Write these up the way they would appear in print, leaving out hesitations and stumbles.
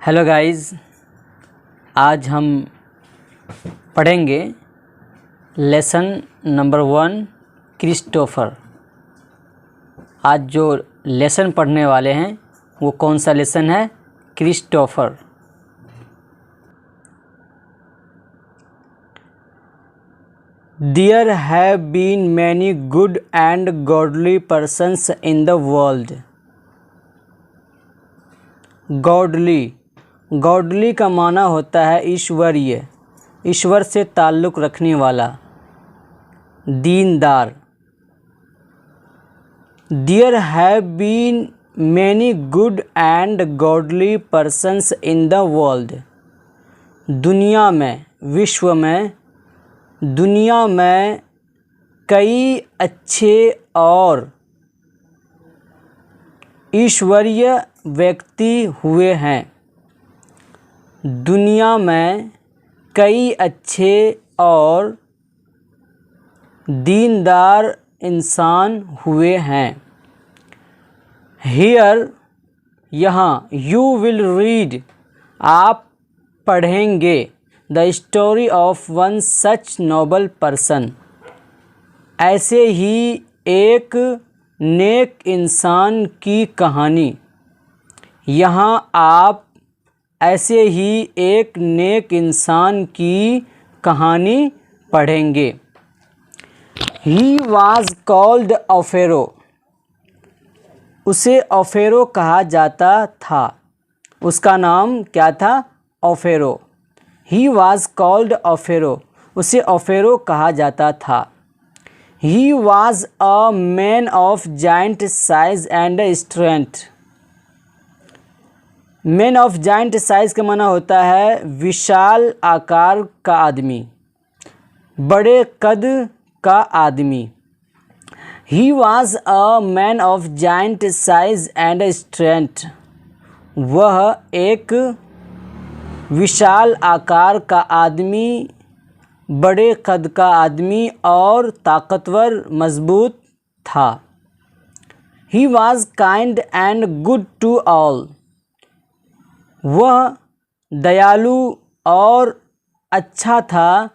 Hello guys, आज हम पढ़ेंगे लेसन नंबर 1 क्रिस्टोफर। आज जो लेसन पढ़ने वाले हैं वो कौन सा लेसन है? Christopher. There have been many good and godly persons in the world. Godly का माना होता है ईश्वरीय, ईश्वर से ताल्लुक़ रखने वाला, दीनदार। There have been many good and godly persons in the world. दुनिया में, विश्व में, दुनिया में कई अच्छे और ईश्वरीय व्यक्ति हुए हैं। दुनिया में कई अच्छे और दीनदार इंसान हुए हैं। Here, यहाँ, you will read, आप पढ़ेंगे, the story of one such noble person, ऐसे ही एक नेक इंसान की कहानी। यहाँ आप ऐसे ही एक नेक इंसान की कहानी पढ़ेंगे। He was called Ophero, उसे ओफेरो कहा जाता था। उसका नाम क्या था? ओफेरो। He was called Ophero, उसे ओफेरो कहा जाता था। He was a man of giant size and strength. Man of giant size का माना होता है विशाल आकार का आदमी, बड़े कद का आदमी। He was a man of giant size and strength. वह एक विशाल आकार का आदमी, बड़े कद का आदमी और ताकतवर, मजबूत था। He was kind and good to all. वह दयालु और अच्छा था।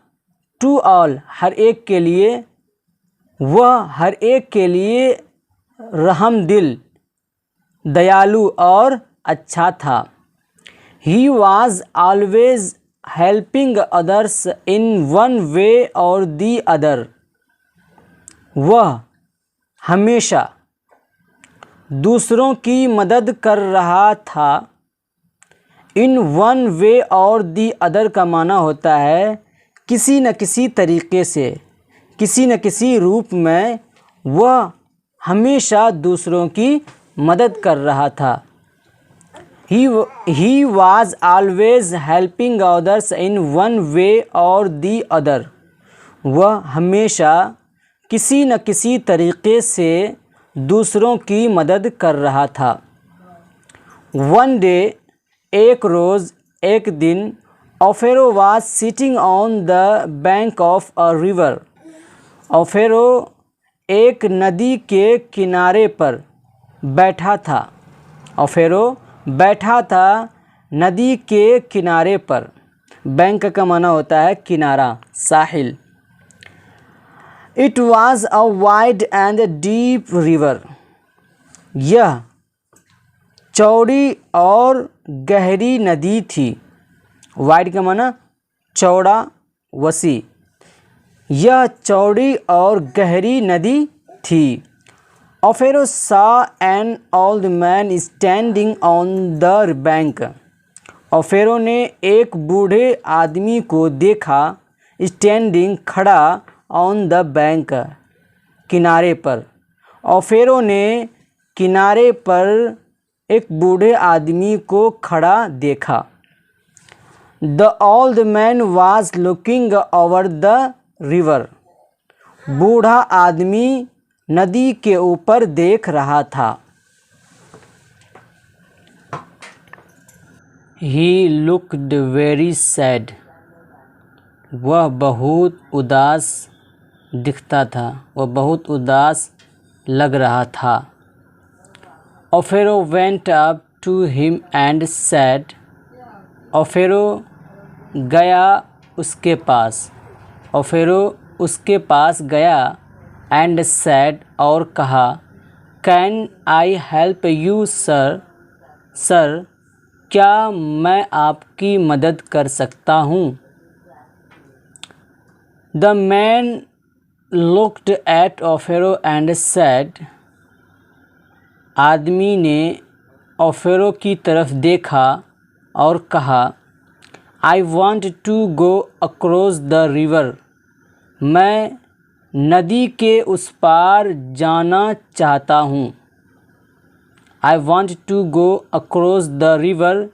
टू ऑल, हर एक के लिए। वह हर एक के लिए रहमदिल, दयालु और अच्छा था। He was always helping others in one way or the other. वह हमेशा दूसरों की मदद कर रहा था। इन वन वे और दी अदर का माना होता है किसी न किसी तरीक़े से, किसी न किसी रूप में वह हमेशा दूसरों की मदद कर रहा था। He was always helping others in one way or the other. वह हमेशा किसी न किसी तरीक़े से दूसरों की मदद कर रहा था। One day, एक रोज़, एक दिन, ओफेरो was sitting on the bank of a river. ओफेरो एक नदी के किनारे पर बैठा था। ओफेरो बैठा था नदी के किनारे पर। बैंक का माना होता है किनारा, साहिल। It was a wide and deep river. यह चौड़ी और गहरी नदी थी। वाइड का माना चौड़ा, वसी। यह चौड़ी और गहरी नदी थी। ओफेरो saw an old man standing on the bank. ओफेरो ने एक बूढ़े आदमी को देखा, स्टैंडिंग, खड़ा, ऑन द बैंक, किनारे पर। ओफेरो ने किनारे पर एक बूढ़े आदमी को खड़ा देखा। The old man was looking over the river. बूढ़ा आदमी नदी के ऊपर देख रहा था। He looked very sad. वह बहुत उदास दिखता था, वह बहुत उदास लग रहा था। Ophero went up to him and said, ऑफेरो गया उसके पास, ऑफेरो उसके पास गया, एंड सैड और कहा, can I help you sir, sir क्या मैं आपकी मदद कर सकता हूँ। The man looked at Offero and said, आदमी ने ऑफेरो की तरफ देखा और कहा, I want to go across the river, मैं नदी के उस पार जाना चाहता हूँ। I want to go across the river,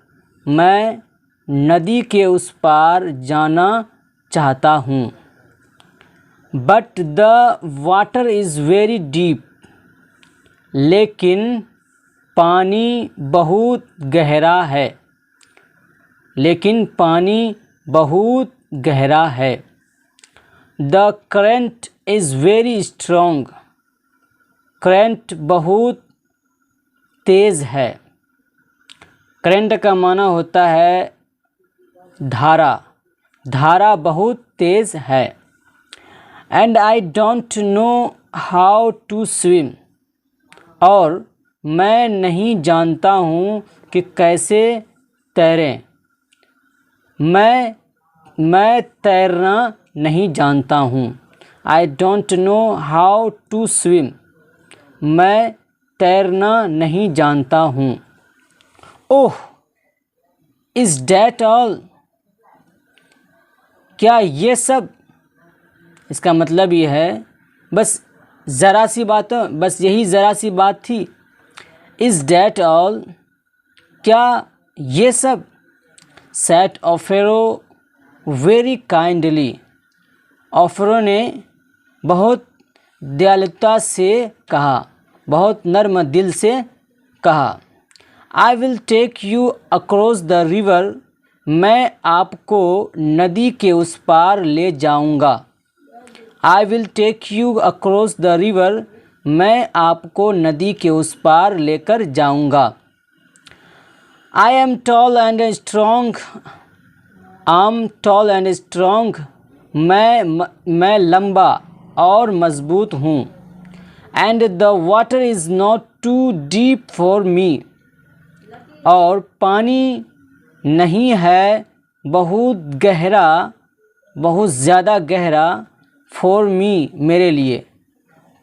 मैं नदी के उस पार जाना चाहता हूँ। But the water is very deep, लेकिन पानी बहुत गहरा है, लेकिन पानी बहुत गहरा है। The current is very strong, current बहुत तेज़ है। करंट का माना होता है धारा, धारा बहुत तेज़ है। And I don't know how to swim, और मैं नहीं जानता हूँ कि कैसे तैरें, मैं तैरना नहीं जानता हूँ। I don't know how to swim, मैं तैरना नहीं जानता हूँ। ओह, इज़ डैट ऑल, क्या ये सब, इसका मतलब ये है बस ज़रा सी बात, बस यही ज़रा सी बात थी। इज़ डैट ऑल, क्या ये सब। Sad Offero very kindly, Offero ने बहुत दयालुता से कहा, बहुत नर्म दिल से कहा। I will take you across the river, मैं आपको नदी के उस पार ले जाऊंगा। I will take you across the river, मैं आपको नदी के उस पार लेकर जाऊंगा। I am tall and strong, I am tall and strong, मैं लंबा और मजबूत हूँ। And the water is not too deep for me, और पानी नहीं है बहुत गहरा, बहुत ज़्यादा गहरा, फॉर मी, मेरे लिए,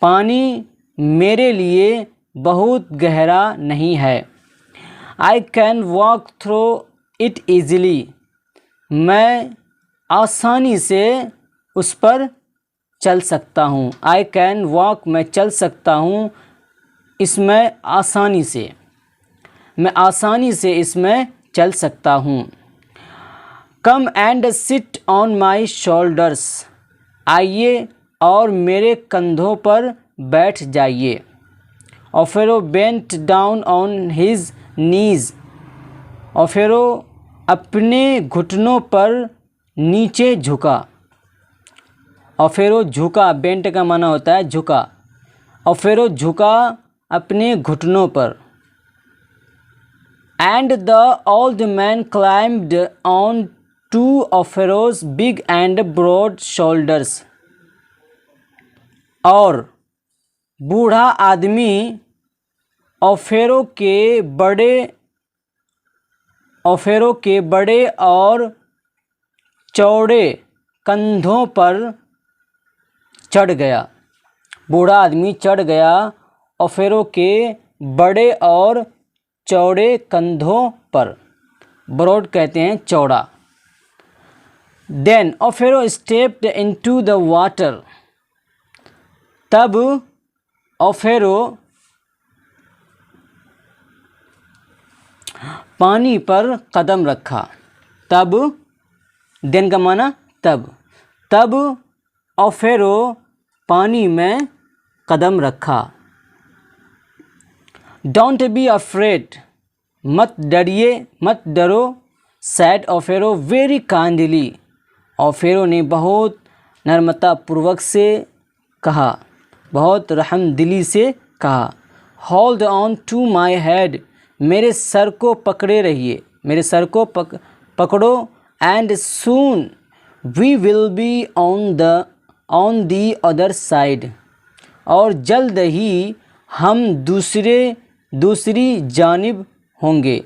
पानी मेरे लिए बहुत गहरा नहीं है। I can walk through it easily, मैं आसानी से उस पर चल सकता हूँ। आई कैन वॉक, मैं चल सकता हूँ इसमें आसानी से, मैं आसानी से इसमें चल सकता हूँ। Come and sit on my shoulders, आइए और मेरे कंधों पर बैठ जाइए। Offero bent down on his knees, Offero अपने घुटनों पर नीचे झुका। ऑफेरो झुका, बेंट का माना होता है झुका। ऑफेरो झुका अपने घुटनों पर। And the old man climbed on to Offero's big and broad shoulders, और बूढ़ा आदमी ऑफेरो के बड़े और चौड़े कंधों पर चढ़ गया। बूढ़ा आदमी चढ़ गया ऑफेरो के बड़े और चौड़े कंधों पर। ब्रॉड कहते हैं चौड़ा। Then Offero stepped into the water, तब ऑफेरो पानी पर कदम रखा। तब, देन का माना तब ऑफेरो पानी में कदम रखा। डोंट बी अफ्रेड, मत डरिए, मत डरो। Said Offero very kindly, Offero ने बहुत नम्रतापूर्वक से कहा, बहुत रहमदिली से कहा। Hold on to my head, मेरे सर को पकड़े रहिए, मेरे सर को पकड़ो, and soon we will be on the other side, और जल्द ही हम दूसरी जानिब होंगे।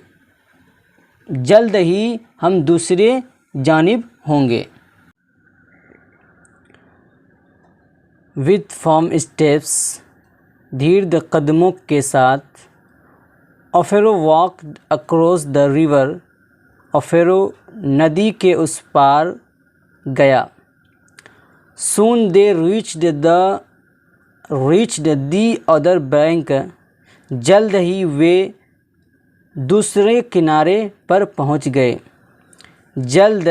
जल्द ही हम दूसरे जानिब होंगे। विथ फॉर्म स्टेप्स, धीर कदमों के साथ, अफेरो वॉक अक्रॉस द रिवर, अफेरो नदी के उस पार गया। सून दे reached the other बैंक, जल्द ही वे दूसरे किनारे पर पहुंच गए। जल्द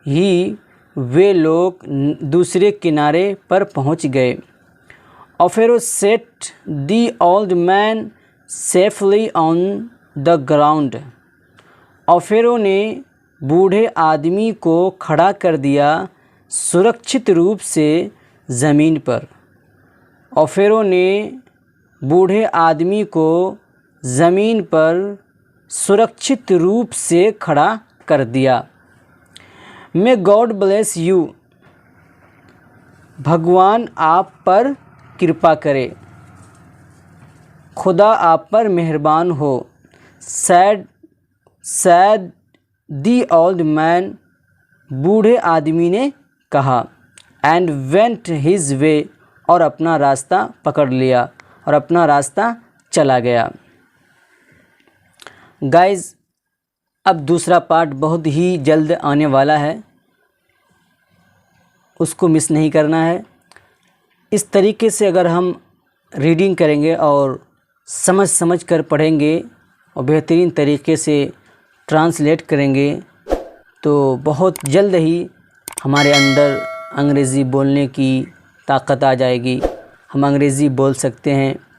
ही वे लोग दूसरे किनारे पर पहुंच गए। Offero set the old man safely on the ground, Offero ने बूढ़े आदमी को खड़ा कर दिया सुरक्षित रूप से ज़मीन पर। अफेरो ने बूढ़े आदमी को ज़मीन पर सुरक्षित रूप से खड़ा कर दिया। मे गॉड ब्लेस यू, भगवान आप पर कृपा करे, खुदा आप पर मेहरबान हो। सैड दी ओल्ड मैन, बूढ़े आदमी ने कहा। एंड वेंट हिज वे, और अपना रास्ता पकड़ लिया और अपना रास्ता चला गया। गाइज़, अब दूसरा पार्ट बहुत ही जल्द आने वाला है, उसको मिस नहीं करना है। इस तरीके से अगर हम रीडिंग करेंगे और समझ कर पढ़ेंगे और बेहतरीन तरीके से ट्रांसलेट करेंगे तो बहुत जल्द ही हमारे अंदर अंग्रेज़ी बोलने की ताकत आ जाएगी। हम अंग्रेज़ी बोल सकते हैं।